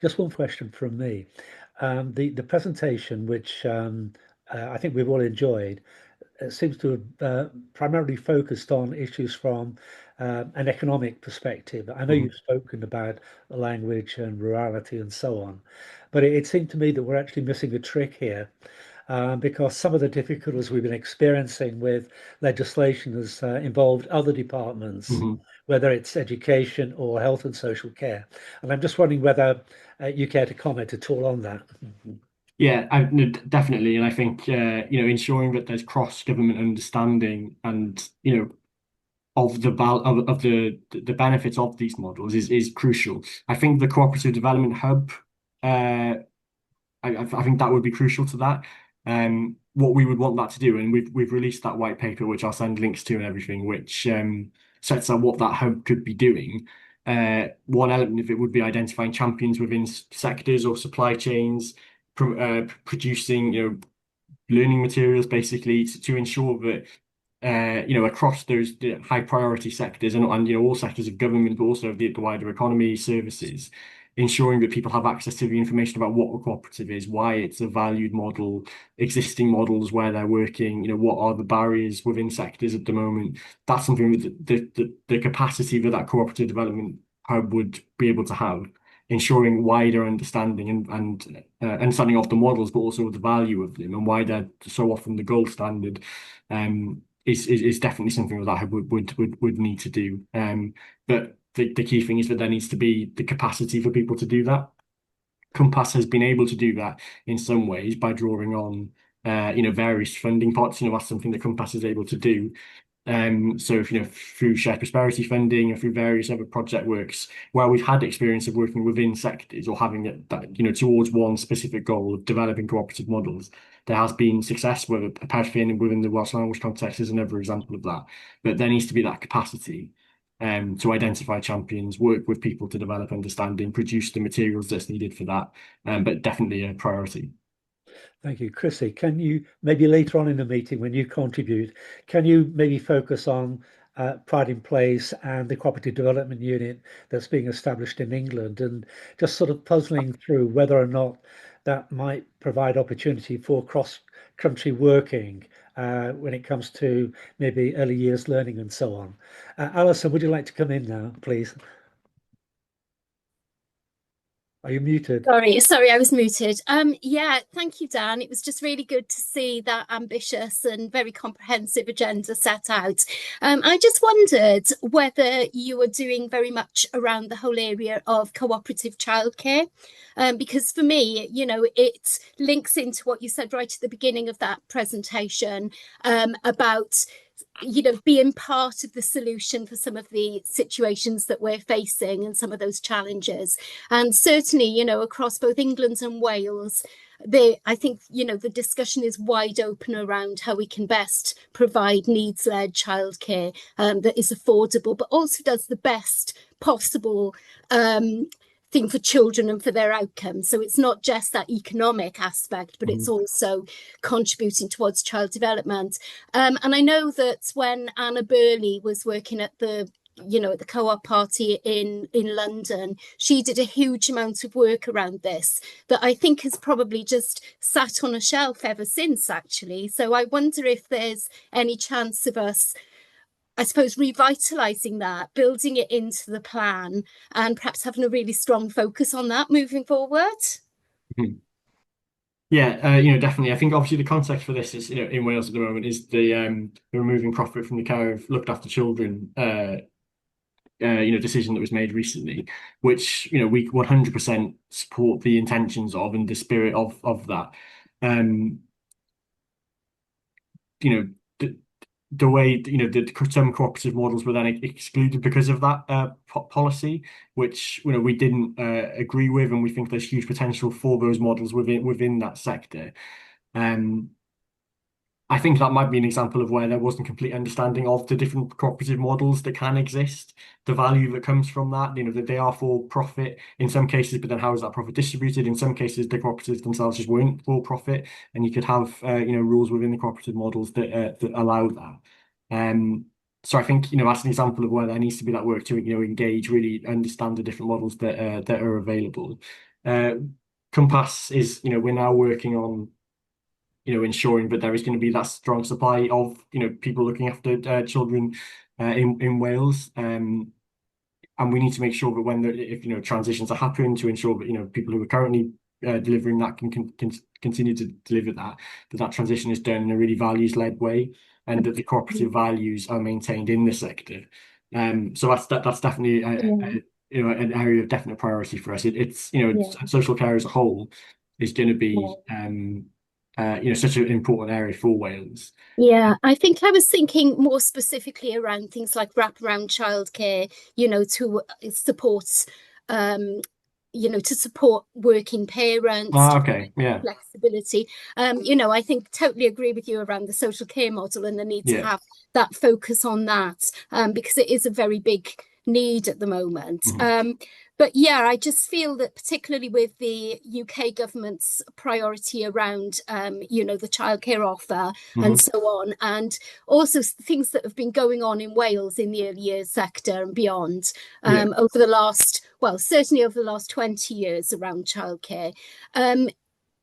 Just one question from me. The presentation, which I think we've all enjoyed, it seems to have primarily focused on issues from an economic perspective. I know Mhm. you've spoken about language and rurality and so on, but it seemed to me that we're actually missing a trick here because some of the difficulties we've been experiencing with legislation has involved other departments, Mhm. whether it's education or health and social care. And I'm just wondering whether you care to comment at all on that. Yeah, no, definitely, and I think ensuring that there's cross-government understanding and of the val of the benefits of these models is crucial. I think the cooperative development hub, I think that would be crucial to that. What we would want that to do, and we've released that white paper, which I'll send links to and everything, which sets out what that hub could be doing. One element of it would be identifying champions within sectors or supply chains, producing, learning materials basically to ensure that across those high priority sectors and all sectors of government, but also the wider economy, services, ensuring that people have access to the information about what a cooperative is, why it's a valued model, existing models where they're working, what are the barriers within sectors at the moment. That's something that the capacity that cooperative development hub would be able to have, ensuring wider understanding and understanding of the models, but also the value of them and why they're so often the gold standard. Is definitely something that I would need to do. But the key thing is that there needs to be the capacity for people to do that. Compass has been able to do that in some ways by drawing on various funding pots. That's something that Compass is able to do. So if, through shared prosperity funding and through various other project works where we've had experience of working within sectors or having it that, towards one specific goal of developing cooperative models, there has been success with a Perfin within the Welsh language context is another example of that. But there needs to be that capacity to identify champions, work with people to develop understanding, produce the materials that's needed for that. But definitely a priority. Thank you. Chrissy, can you maybe later on in the meeting when you contribute, can you maybe focus on Pride in Place and the Cooperative Development Unit that's being established in England and just sort of puzzling through whether or not that might provide opportunity for cross-country working when it comes to maybe early years learning and so on. Alison, would you like to come in now, please? Are you muted? Sorry, I was muted. Yeah, thank you, Dan. It was just really good to see that ambitious and very comprehensive agenda set out. I just wondered whether you were doing very much around the whole area of cooperative childcare, because for me, it links into what you said right at the beginning of that presentation, about being part of the solution for some of the situations that we're facing and some of those challenges. And certainly, across both England and Wales, I think, the discussion is wide open around how we can best provide needs-led childcare that is affordable, but also does the best possible thing for children and for their outcomes. So it's not just that economic aspect, but it's Mhm. also contributing towards child development. And I know that when Anna Burley was working at the at the co-op party in London, she did a huge amount of work around this that I think has probably just sat on a shelf ever since, actually. So I wonder if there's any chance of us, I suppose, revitalizing that, building it into the plan, and perhaps having a really strong focus on that moving forward. Mhm. Yeah, definitely. I think obviously the context for this is, in Wales at the moment is the removing profit from the care of looked after children, decision that was made recently, which, we 100% support the intentions of and the spirit of that. Um, you know, the, the way, the some cooperative models were then excluded because of that policy, which, we didn't agree with, and we think there's huge potential for those models within that sector. Um, I think that might be an example of where there wasn't complete understanding of the different cooperative models that can exist, the value that comes from that, that they are for profit in some cases, but then how is that profit distributed? In some cases, the cooperatives themselves just weren't for profit, and you could have, rules within the cooperative models that allow that. So I think, that's an example of where there needs to be that work to, engage, really understand the different models that are available. Compass is, we're now working on, ensuring that there is going to be that strong supply of, people looking after children in Wales. And we need to make sure that if transitions are happening, to ensure that people who are currently delivering that can continue to deliver that transition is done in a really values-led way, and that the cooperative values are maintained in the sector. So that's definitely an area of definite priority for us. It's social care as a whole is going to be such an important area for Wales. Yeah, I think I was thinking more specifically around things like wraparound childcare, to support, um, to support working parents, to Okay, yeah, flexibility. I think totally agree with you around the social care model and the need to yeah. have that focus on that, because it is a very big need at the moment. Mhm. But yeah, I just feel that particularly with the UK government's priority around, the childcare offer and Mhm. so on, and also things that have been going on in Wales in the early years sector and beyond, Yeah, over the last, well, certainly over the last 20 years around childcare.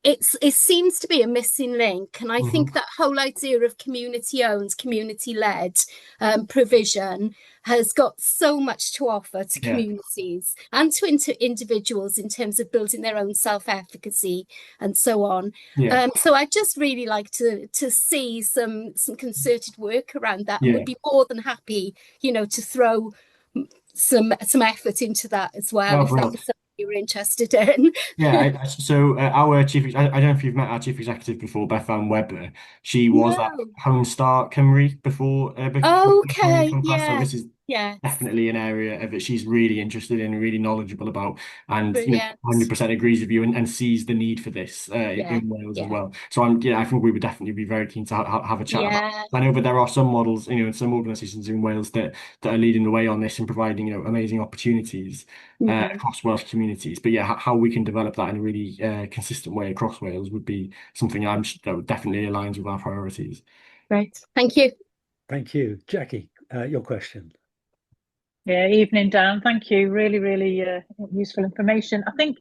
It seems to be a missing link, and I think mhm. that whole idea of community owned, community led provision has got so much to offer to Yeah, communities and to individuals in terms of building their own self efficacy and so on. yeah, So I'd just really like to see some concerted work around that, and would yeah. be more than happy, to throw some effort into that as well, Oh, if that brilliant. was something you were interested in. Yeah, so our I don't know if you've met our chief executive before, Beth Van Weber. She was at No. Home Start Cymru before joining Okay, Compass. So this yes, is yes, definitely an area that she's really interested in, really knowledgeable about, and brilliant. 100% agrees with you, and sees the need for this Yeah, in Wales as yeah, well. So I think we would definitely be very keen to have a chat about yeah. it. I know that there are some models, and some organisations in Wales that are leading the way on this and providing, amazing opportunities Mhm. across Welsh communities. But yeah, how we can develop that in a really consistent way across Wales would be something that definitely aligns with our priorities. Great. Thank you. Thank you. Jackie, your question. Yeah, evening, Dan. Thank you. Really, really useful information. I think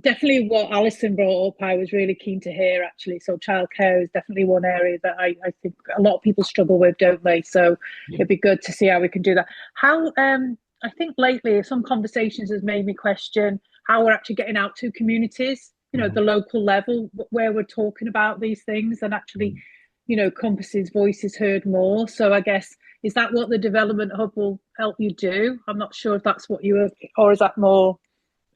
definitely what Alison brought up, I was really keen to hear actually. So childcare is definitely one area that I think a lot of people struggle with, don't they? So Yeah. it'd be good to see how we can do that. How I think lately some conversations has made me question how we're actually getting out to communities, the local level where we're talking about these things and actually, Compass's voice is heard more. So I guess is that what the development hub will help you do? I'm not sure if that's what you are, or is that more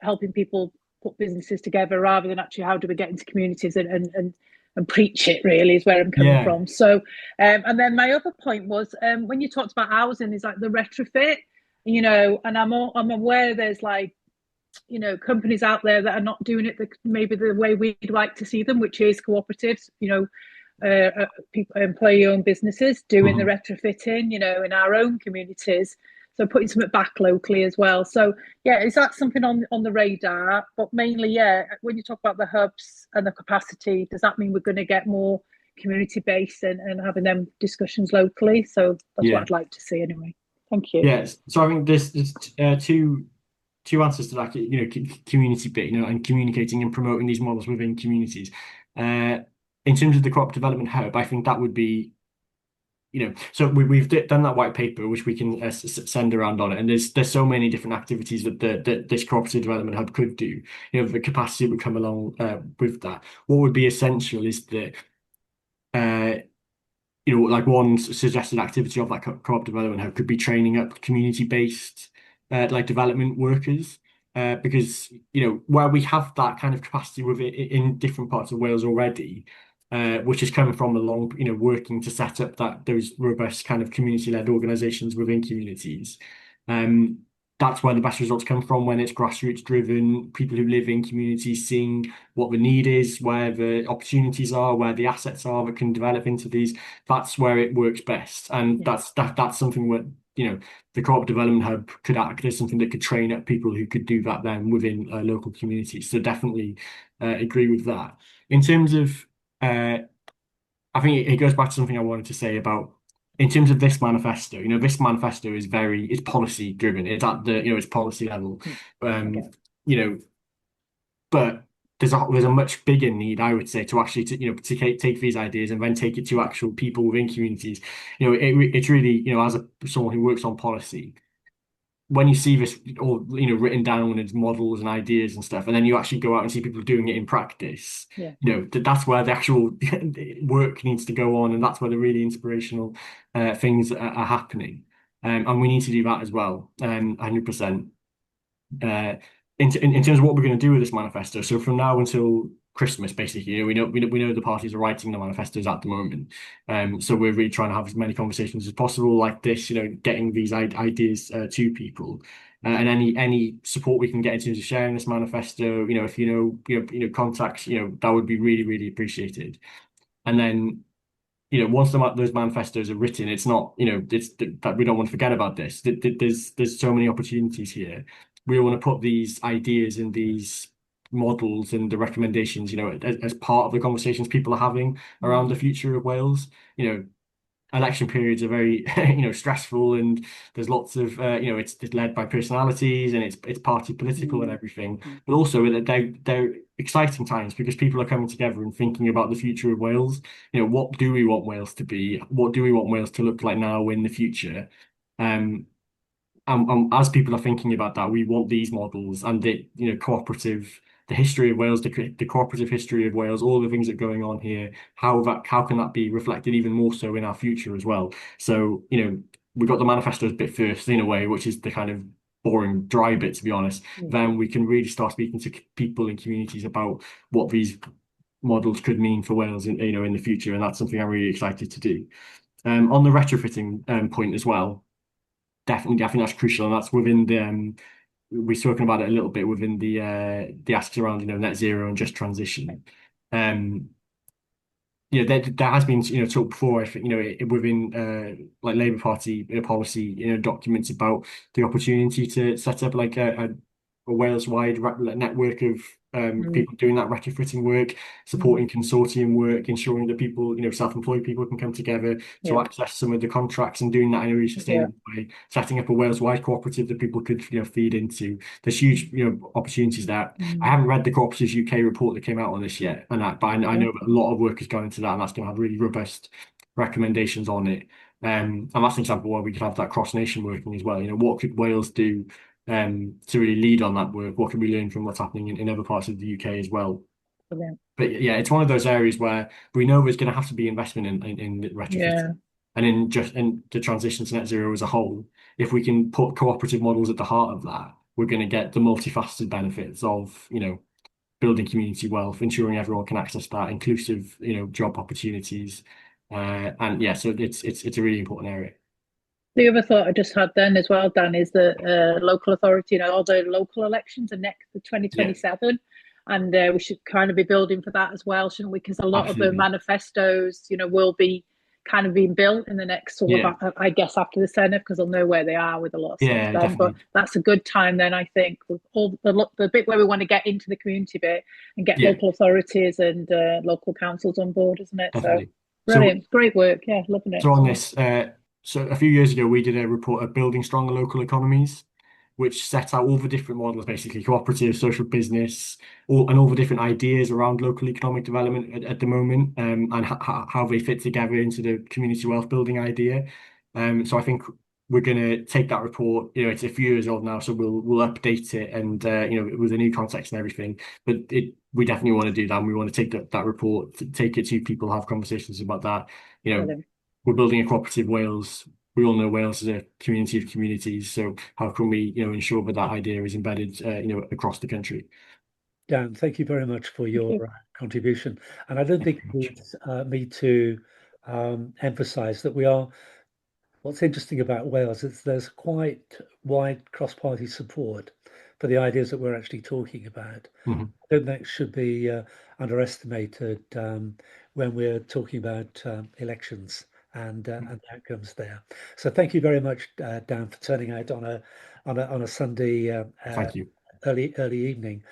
helping people put businesses together rather than actually how do we get into communities and preach it, really is where I'm coming Yeah. from. So and then my other point was when you talked about housing is like the retrofit, and I'm aware there's like companies out there that are not doing it maybe the way we'd like to see them, which is cooperatives, people, employee-owned businesses doing the retrofitting, in our own communities. So putting something back locally as well. So yeah, is that something on the radar? But mainly, yeah, when you talk about the hubs and the capacity, does that mean we're going to get more community based and having them discussions locally? So that's what Yeah. I'd like to see anyway. Thank you. Yes. So I think there's two answers to that, community bit, and communicating and promoting these models within communities. In terms of the crop development hub, I think that would be, so we've done that white paper, which we can send around on it, and there's so many different activities that this cooperative development hub could do. The capacity would come along with that. What would be essential is that uh, like one suggested activity of that co-op development hub could be training up community-based like development workers, because where we have that kind of capacity with it in different parts of Wales already, which is coming from a long, working to set up those robust kind of community-led organisations within communities. Um, that's where the best results come from, when it's grassroots driven, people who live in communities seeing what the need is, where the opportunities are, where the assets are that can develop into these. That's where it works best, and Yeah. that's something where the co-op development hub could act as something that could train up people who could do that then within local communities. So definitely agree with that. In terms of I think it goes back to something I wanted to say about, in terms of this manifesto. This manifesto is policy driven. It's at the it's policy level. Okay. You know but there's a much bigger need, I would say, to actually to take these ideas and then take it to actual people within communities. It's really, as someone who works on policy, when you see this all written down as models and ideas and stuff, and then you actually go out and see people doing it in practice, Yeah. That's where the actual work needs to go on, and that's where the really inspirational things are happening. And we need to do that as well, 100%. In terms of what we're going to do with this manifesto, so from now until Christmas, basically, we know the parties are writing the manifestos at the moment. So we're really trying to have as many conversations as possible like this, getting these ideas to people. And any support we can get in terms of sharing this manifesto, if contacts, that would be really, really appreciated. And then once those manifestos are written, it's not, it's that we don't want to forget about this. There's so many opportunities here. We want to put these ideas and these models and the recommendations, as part of the conversations people are having around the future of Wales. Election periods are very stressful, and there's lots of it's led by personalities, and it's party political and everything, but also they're exciting times because people are coming together and thinking about the future of Wales. What do we want Wales to be? What do we want Wales to look like now in the future? And as people are thinking about that, we want these models and the history of Wales, the cooperative history of Wales, all the things that are going on here. How can that be reflected even more so in our future as well? So we got the manifestos bit first in a way, which is the kind of boring, dry bit, to be honest. Then we can really start speaking to people in communities about what these models could mean for Wales in the future, and that's something I'm really excited to do. On the retrofitting point as well. Definitely, I think that's crucial, and that's within the we've spoken about it a little bit within the asks around net zero and just transition. There has been talk before, I think within like Labour Party policy documents about the opportunity to set up like a Wales-wide network of people doing that retrofitting work, supporting consortium work, ensuring that people, self-employed people can come together to access some of the contracts, and doing that in a really sustainable way, setting up a Wales-wide cooperative that people could feed into. There's huge opportunities there. I haven't read the Cooperatives UK report that came out on this yet, but I know that a lot of work has gone into that, and that's going to have really robust recommendations on it. And that's an example where we could have that cross-nation working as well. What could Wales do to really lead on that work? What can we learn from what's happening in other parts of the UK as well? But yeah, it's one of those areas where we know there's going to have to be investment in retrofitting and in the transition to net zero as a whole. If we can put cooperative models at the heart of that, we're going to get the multifaceted benefits of building community wealth, ensuring everyone can access that, inclusive job opportunities, and yeah, so it's a really important area. The other thought I just had then as well, Dan, is that local authority, all the local elections are next to 2027. And we should kind of be building for that as well, shouldn't we? Because a lot of the manifestos, will be kind of being built in the next sort of, I guess, after the Senate, because they'll know where they are with a lot of stuff then. Definitely. But that's a good time then, I think, with all the bit where we want to get into the community bit and get local authorities and local councils on board, isn't it? Definitely. So brilliant, great work. Yeah, loving it. So on this, so a few years ago, we did a report of building stronger local economies, which set out all the different models, basically cooperative, social business, and all the different ideas around local economic development at the moment, and how they fit together into the community wealth building idea. So I think we're going to take that report. It's a few years old now, so we'll update it and with a new context and everything. But we definitely want to do that. And we want to take that report, take it to people, have conversations about that. We're building a cooperative Wales. We all know Wales is a community of communities, so how can we, ensure that idea is embedded, across the country? Dan, thank you very much for your contribution. And I don't think it needs me to emphasise that what's interesting about Wales is there's quite wide cross-party support for the ideas that we're actually talking about. I don't think it should be underestimated when we're talking about elections and outcomes there. So thank you very much, Dan, for turning out on a Sunday Thank you. early evening.